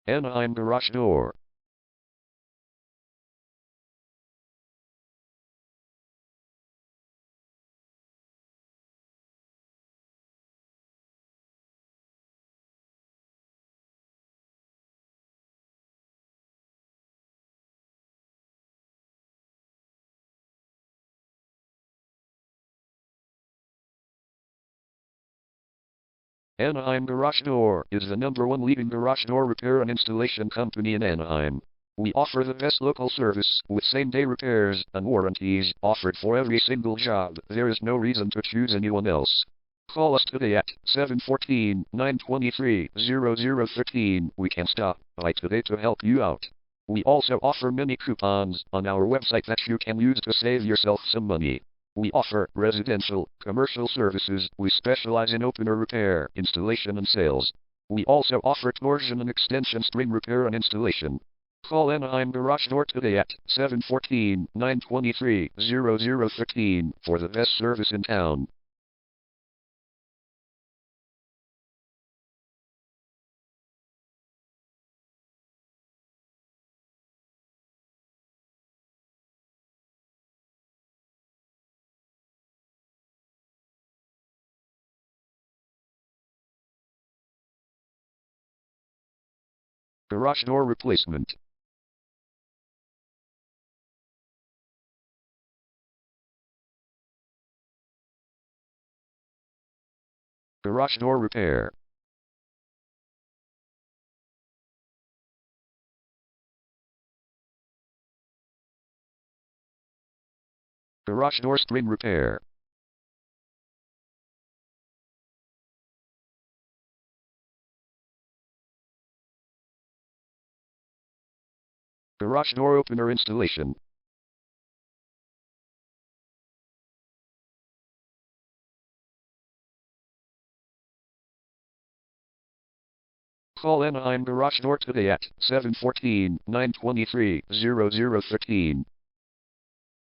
Anaheim garage door. Anaheim Garage Door is the #1 leading garage door repair and installation company in Anaheim. We offer the best local service with same-day repairs and warranties offered for every single job. There is no reason to choose anyone else. Call us today at 714-923-0013. We can stop by today to help you out. We also offer many coupons on our website that you can use to save yourself some money. We offer residential, commercial services. We specialize in opener repair, installation and sales. We also offer torsion and extension string repair and installation. Call Anaheim Garage Door today at 714-923-0013 for the best service in town. Garage door replacement. Garage door repair. Garage door string repair. Garage door opener installation. Call Anaheim Garage Door today at 714-923-0013.